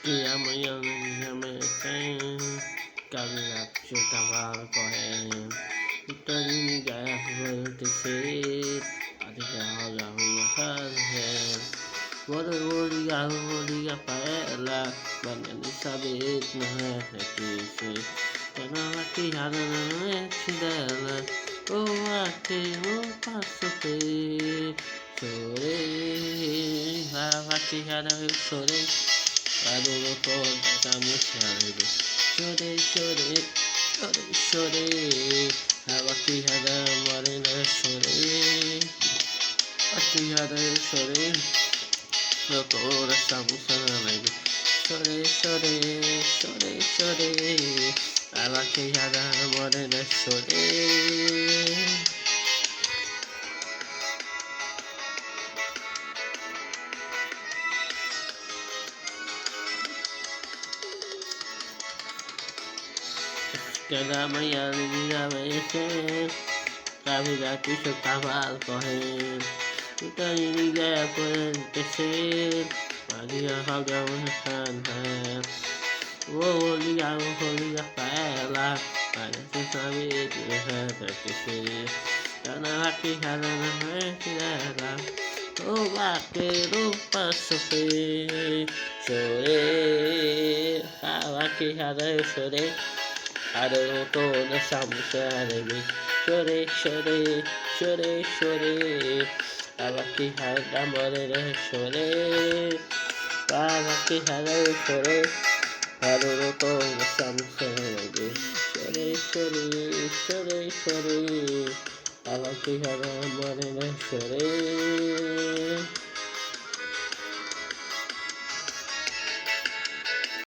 E amanhã amanhecem, caminhante o cavalo correndo. E todo ninguém vai tecer, a ligar a minha casa. Vou ligar pra ela, mas nem saber que não é repetir. Tá na maquiada na mente dela, ou aqui não posso ter. Chorei, a maquiada eu chorei. Barulho todo da música. Chorei, chorei, chorei, chorei. A maquiada morena chorei. Maquiada eu chorei. Meu coração alegre. Chorei, chorei, chorei, chorei. A maquiada morena chorei. Cada manhã ele amanhecer, caminhante seu cavalo correndo. Então ninguém pode descer, Maria roga uma vou ligar pra ela, mas sem saber que vai acontecer. Tá na maquiada na mente dela, o vaqueiro pra sofrer. Chorei, a maquiada eu chorei. Eu tô nessa música alegre. Chorei, chorei, chorei, chorei. Tava aqui da morena, chorei. Tava aqui eu chorei. Eu tô nessa música alegre. Chorei, chorei, chorei, chorei. Tava aqui da morena, chorei.